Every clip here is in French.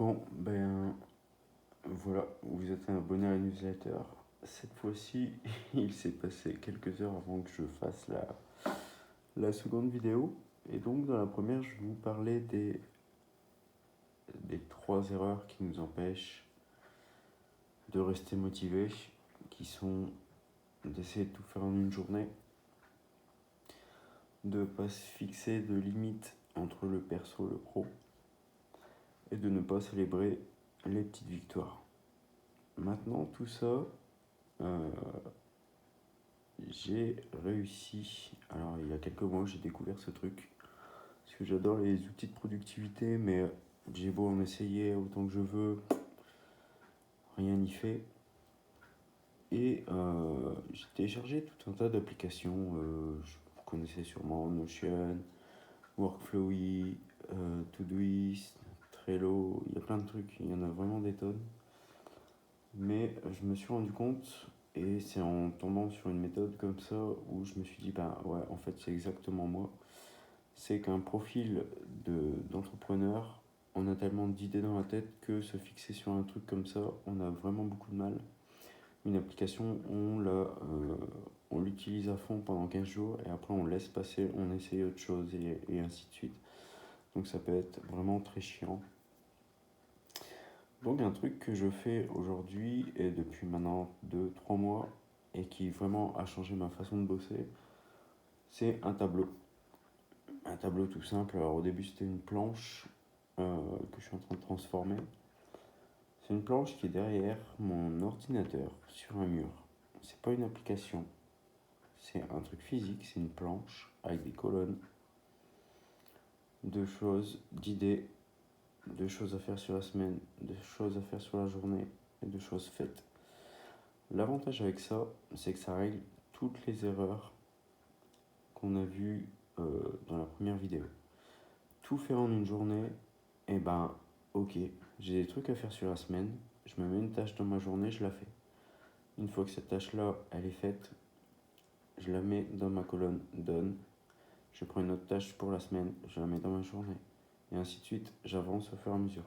Bon, ben voilà, vous êtes un abonné à la newsletter. Cette fois-ci, il s'est passé quelques heures avant que je fasse la seconde vidéo. Et donc, dans la première, je vais vous parler des trois erreurs qui nous empêchent de rester motivés, qui sont d'essayer de tout faire en une journée, de ne pas se fixer de limites entre le perso et le pro, et de ne pas célébrer les petites victoires. Maintenant, tout ça, euh, j'ai réussi. Alors, il y a quelques mois, j'ai découvert ce truc. Parce que j'adore les outils de productivité, mais j'ai beau en essayer autant que je veux, rien n'y fait. Et j'ai téléchargé tout un tas d'applications. Vous connaissez sûrement Notion, Workflowy, Todoist, Trello. Il y a plein de trucs, il y en a vraiment des tonnes. Mais je me suis rendu compte, et c'est en tombant sur une méthode comme ça, où je me suis dit, bah ouais, en fait, c'est exactement moi. C'est qu'un profil d'entrepreneur, on a tellement d'idées dans la tête que se fixer sur un truc comme ça, on a vraiment beaucoup de mal. Une application, on l'utilise à fond pendant 15 jours et après on laisse passer, on essaye autre chose et ainsi de suite. Donc ça peut être vraiment très chiant. Donc un truc que je fais aujourd'hui et depuis maintenant 2-3 mois et qui vraiment a changé ma façon de bosser, c'est un tableau. Un tableau tout simple. Alors au début c'était une planche que je suis en train de transformer. C'est une planche qui est derrière mon ordinateur sur un mur. C'est pas une application, c'est un truc physique, c'est une planche avec des colonnes, de choses, d'idées, de choses à faire sur la semaine, de choses à faire sur la journée et de choses faites. L'avantage avec ça, c'est que ça règle toutes les erreurs qu'on a vues dans la première vidéo. Tout faire en une journée, et ben ok, j'ai des trucs à faire sur la semaine, je me mets une tâche dans ma journée, je la fais. Une fois que cette tâche-là, elle est faite, je la mets dans ma colonne Done. Je prends une autre tâche pour la semaine, je la mets dans ma journée. Et ainsi de suite, j'avance au fur et à mesure.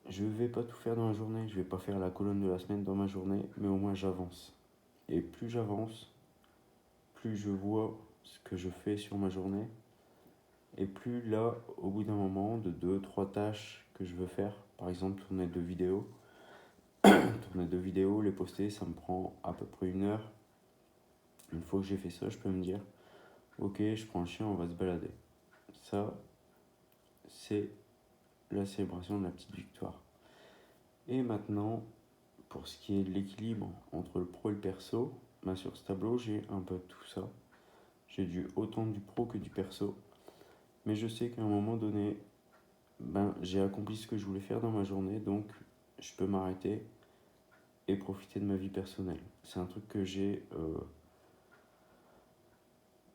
Je ne vais pas tout faire dans la journée, je ne vais pas faire la colonne de la semaine dans ma journée, mais au moins j'avance. Et plus j'avance, plus je vois ce que je fais sur ma journée. Et plus là, au bout d'un moment, de 2-3 tâches que je veux faire, par exemple tourner 2 vidéos, les poster, ça me prend à peu près 1 heure. Une fois que j'ai fait ça, je peux me dire, ok, je prends le chien, on va se balader. Ça, c'est la célébration de la petite victoire. Et maintenant, pour ce qui est de l'équilibre entre le pro et le perso, ben sur ce tableau, j'ai un peu tout ça. J'ai autant du pro que du perso. Mais je sais qu'à un moment donné, ben, j'ai accompli ce que je voulais faire dans ma journée, donc je peux m'arrêter et profiter de ma vie personnelle. C'est un truc que j'ai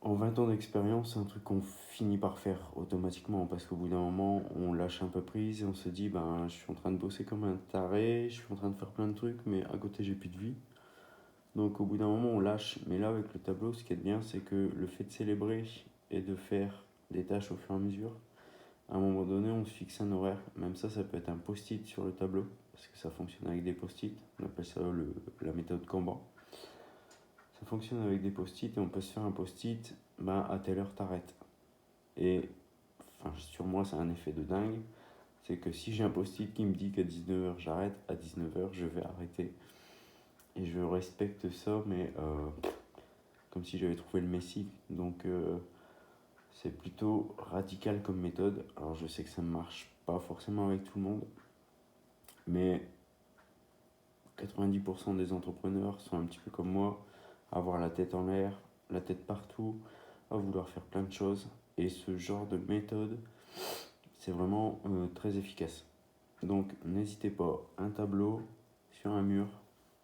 en 20 ans d'expérience, c'est un truc qu'on finit par faire automatiquement parce qu'au bout d'un moment, on lâche un peu prise et on se dit, ben, je suis en train de bosser comme un taré, je suis en train de faire plein de trucs, mais à côté, j'ai plus de vie. Donc au bout d'un moment, on lâche. Mais là, avec le tableau, ce qui est bien, c'est que le fait de célébrer et de faire des tâches au fur et à mesure, à un moment donné, on se fixe un horaire. Même ça peut être un post-it sur le tableau, parce que ça fonctionne avec des post-it. On appelle ça la méthode Kanban. Ça fonctionne avec des post-it et on peut se faire un post-it, ben, à telle heure t'arrêtes. Et enfin, sur moi, c'est un effet de dingue. C'est que si j'ai un post-it qui me dit qu'à 19h j'arrête, à 19h je vais arrêter. Et je respecte ça, mais comme si j'avais trouvé le messie. Donc c'est plutôt radical comme méthode. Alors je sais que ça ne marche pas forcément avec tout le monde, mais 90% des entrepreneurs sont un petit peu comme moi, à avoir la tête en l'air, la tête partout, à vouloir faire plein de choses. Et ce genre de méthode, c'est vraiment très efficace. Donc n'hésitez pas, un tableau sur un mur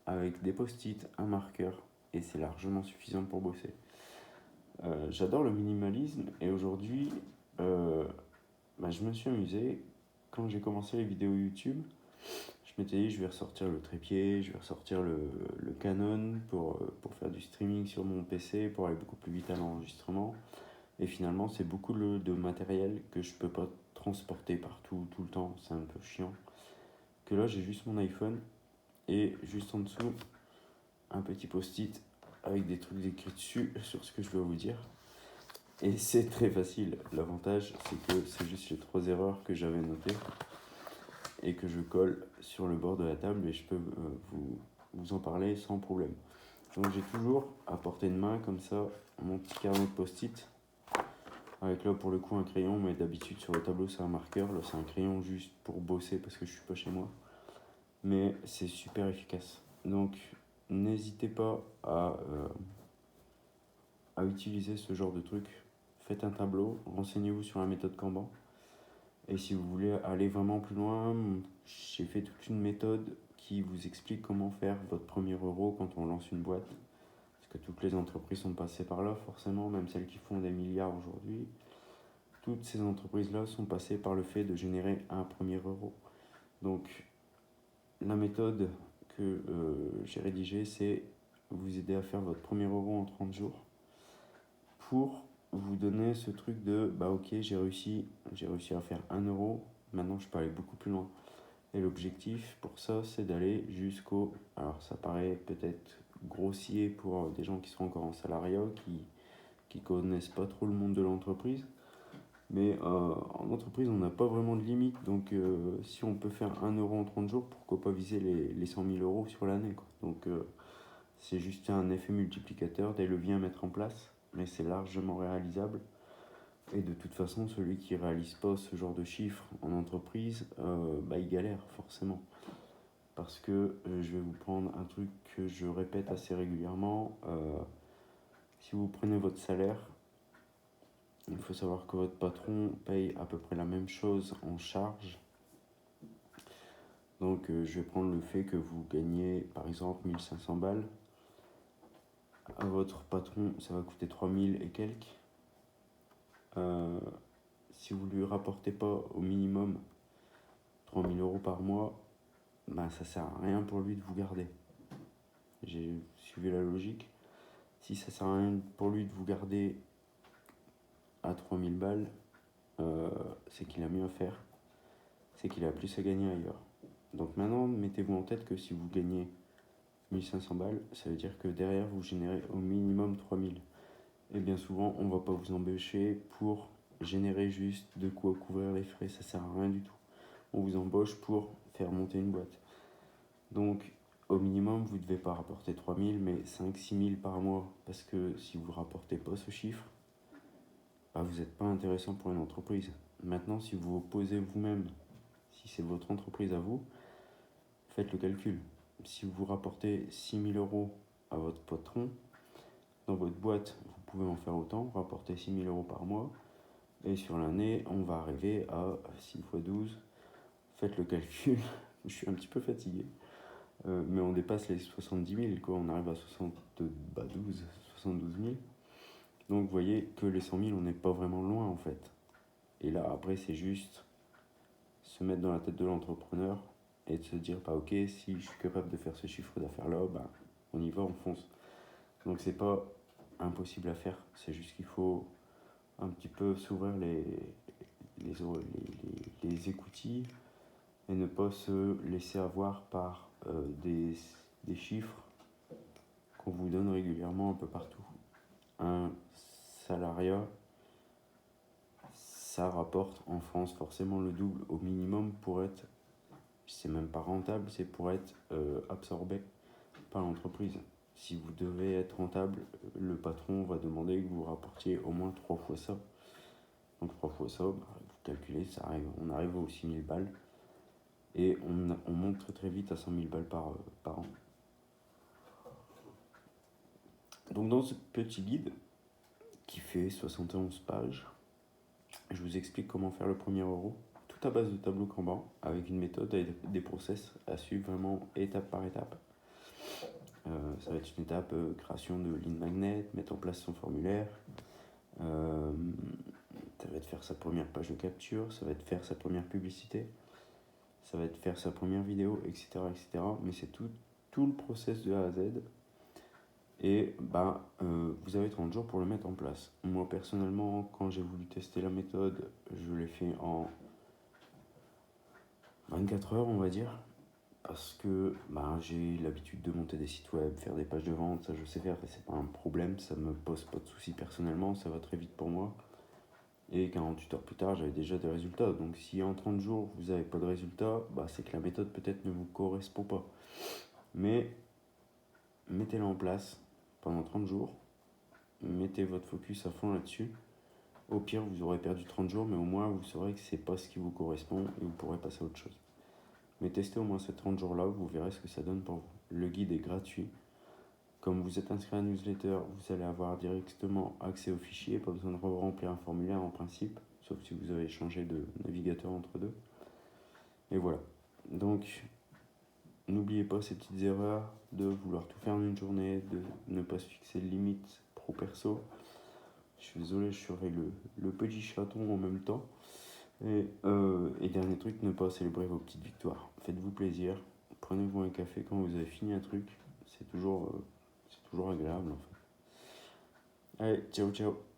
avec des post-it, un marqueur, et c'est largement suffisant pour bosser. J'adore le minimalisme et aujourd'hui, je me suis amusé. Quand j'ai commencé les vidéos YouTube, je m'étais dit je vais ressortir le trépied, je vais ressortir le Canon pour faire du streaming sur mon PC, pour aller beaucoup plus vite à l'enregistrement. Et finalement, c'est beaucoup de matériel que je peux pas transporter partout, tout le temps, c'est un peu chiant. Que là, j'ai juste mon iPhone et juste en dessous, un petit post-it avec des trucs écrits dessus sur ce que je dois vous dire. Et c'est très facile. L'avantage, c'est que c'est juste les 3 erreurs que j'avais notées et que je colle sur le bord de la table et je peux vous en parler sans problème. Donc j'ai toujours à portée de main comme ça mon petit carnet de post-it avec là pour le coup un crayon, mais d'habitude sur le tableau c'est un marqueur, là c'est un crayon juste pour bosser parce que je suis pas chez moi, mais c'est super efficace. Donc n'hésitez pas à utiliser ce genre de truc. Faites un tableau, renseignez-vous sur la méthode Kanban. Et si vous voulez aller vraiment plus loin, j'ai fait toute une méthode qui vous explique comment faire votre premier euro quand on lance une boîte. Parce que toutes les entreprises sont passées par là, forcément, même celles qui font des milliards aujourd'hui. Toutes ces entreprises-là sont passées par le fait de générer un premier euro. Donc, la méthode que j'ai rédigée, c'est vous aider à faire votre premier euro en 30 jours pour vous donner ce truc de bah ok, j'ai réussi à faire 1 euro, maintenant je peux aller beaucoup plus loin. Et l'objectif pour ça, c'est d'aller jusqu'au. Alors, ça paraît peut-être grossier pour des gens qui sont encore en salariat, qui connaissent pas trop le monde de l'entreprise. Mais en entreprise, on n'a pas vraiment de limite. Donc, si on peut faire 1 euro en 30 jours, pourquoi pas viser les 100 000 euros sur l'année, quoi. Donc, c'est juste un effet multiplicateur, des leviers à mettre en place. Mais c'est largement réalisable. Et de toute façon, celui qui ne réalise pas ce genre de chiffres en entreprise, il galère forcément. Parce que je vais vous prendre un truc que je répète assez régulièrement. Si vous prenez votre salaire, il faut savoir que votre patron paye à peu près la même chose en charge. Donc je vais prendre le fait que vous gagnez par exemple 1500 balles. À votre patron, ça va coûter 3000 et quelques. Si vous lui rapportez pas au minimum 3000 euros par mois, ça sert à rien pour lui de vous garder. J'ai suivi la logique. Si ça sert à rien pour lui de vous garder à 3000 balles, c'est qu'il a mieux à faire. C'est qu'il a plus à gagner ailleurs. Donc maintenant, mettez-vous en tête que si vous gagnez 1500 balles, ça veut dire que derrière, vous générez au minimum 3000. Et bien souvent, on ne va pas vous embaucher pour générer juste de quoi couvrir les frais. Ça sert à rien du tout. On vous embauche pour faire monter une boîte. Donc, au minimum, vous ne devez pas rapporter 3000, mais 5-6 000 par mois. Parce que si vous ne rapportez pas ce chiffre, vous n'êtes pas intéressant pour une entreprise. Maintenant, si vous vous posez vous-même, si c'est votre entreprise à vous, faites le calcul. Si vous rapportez 6 000 euros à votre patron, dans votre boîte, vous pouvez en faire autant, rapporter 6 000 euros par mois. Et sur l'année, on va arriver à 6 x 12. Faites le calcul. Je suis un petit peu fatigué. Mais on dépasse les 70 000, quoi. On arrive à 72 000. Donc vous voyez que les 100 000, on n'est pas vraiment loin en fait. Et là, après, c'est juste se mettre dans la tête de l'entrepreneur et de se dire, ok, si je suis capable de faire ce chiffre d'affaires-là, on y va, on fonce. Donc c'est pas impossible à faire, c'est juste qu'il faut un petit peu s'ouvrir les écoutilles et ne pas se laisser avoir par des chiffres qu'on vous donne régulièrement un peu partout. Un salariat, ça rapporte en France forcément le double au minimum pour être, c'est même pas rentable, c'est pour être absorbé par l'entreprise. Si vous devez être rentable, le patron va demander que vous rapportiez au moins 3 fois ça. Donc 3 fois ça, vous calculez, on arrive aux 6 000 balles. Et on monte très très vite à 100 000 balles par an. Donc dans ce petit guide, qui fait 71 pages, je vous explique comment faire le premier euro, tout à base de tableau Kanban, avec une méthode et des process à suivre vraiment étape par étape. Ça va être une étape création de lead magnet, mettre en place son formulaire, ça va être faire sa première page de capture, ça va être faire sa première publicité, ça va être faire sa première vidéo, etc. etc. Mais c'est tout le process de A à Z. Et vous avez 30 jours pour le mettre en place. Moi personnellement, quand j'ai voulu tester la méthode, je l'ai fait en 24 heures, on va dire. Parce que j'ai l'habitude de monter des sites web, faire des pages de vente, ça je sais faire, c'est pas un problème, ça me pose pas de soucis personnellement, ça va très vite pour moi. Et 48 heures plus tard, j'avais déjà des résultats. Donc si en 30 jours, vous n'avez pas de résultats, c'est que la méthode peut-être ne vous correspond pas. Mais mettez-la en place pendant 30 jours, mettez votre focus à fond là-dessus. Au pire, vous aurez perdu 30 jours, mais au moins vous saurez que c'est pas ce qui vous correspond et vous pourrez passer à autre chose. Mais testez au moins ces 30 jours-là, vous verrez ce que ça donne pour vous. Le guide est gratuit. Comme vous êtes inscrit à la newsletter, vous allez avoir directement accès au fichier, pas besoin de remplir un formulaire en principe, sauf si vous avez changé de navigateur entre deux. Et voilà. Donc, n'oubliez pas ces petites erreurs de vouloir tout faire en une journée, de ne pas se fixer de limites pro-perso. Je suis désolé, je surveille le petit chaton en même temps. Et dernier truc, ne pas célébrer vos petites victoires. Faites-vous plaisir, prenez-vous un café quand vous avez fini un truc, c'est toujours agréable en fait. Allez, ciao ciao.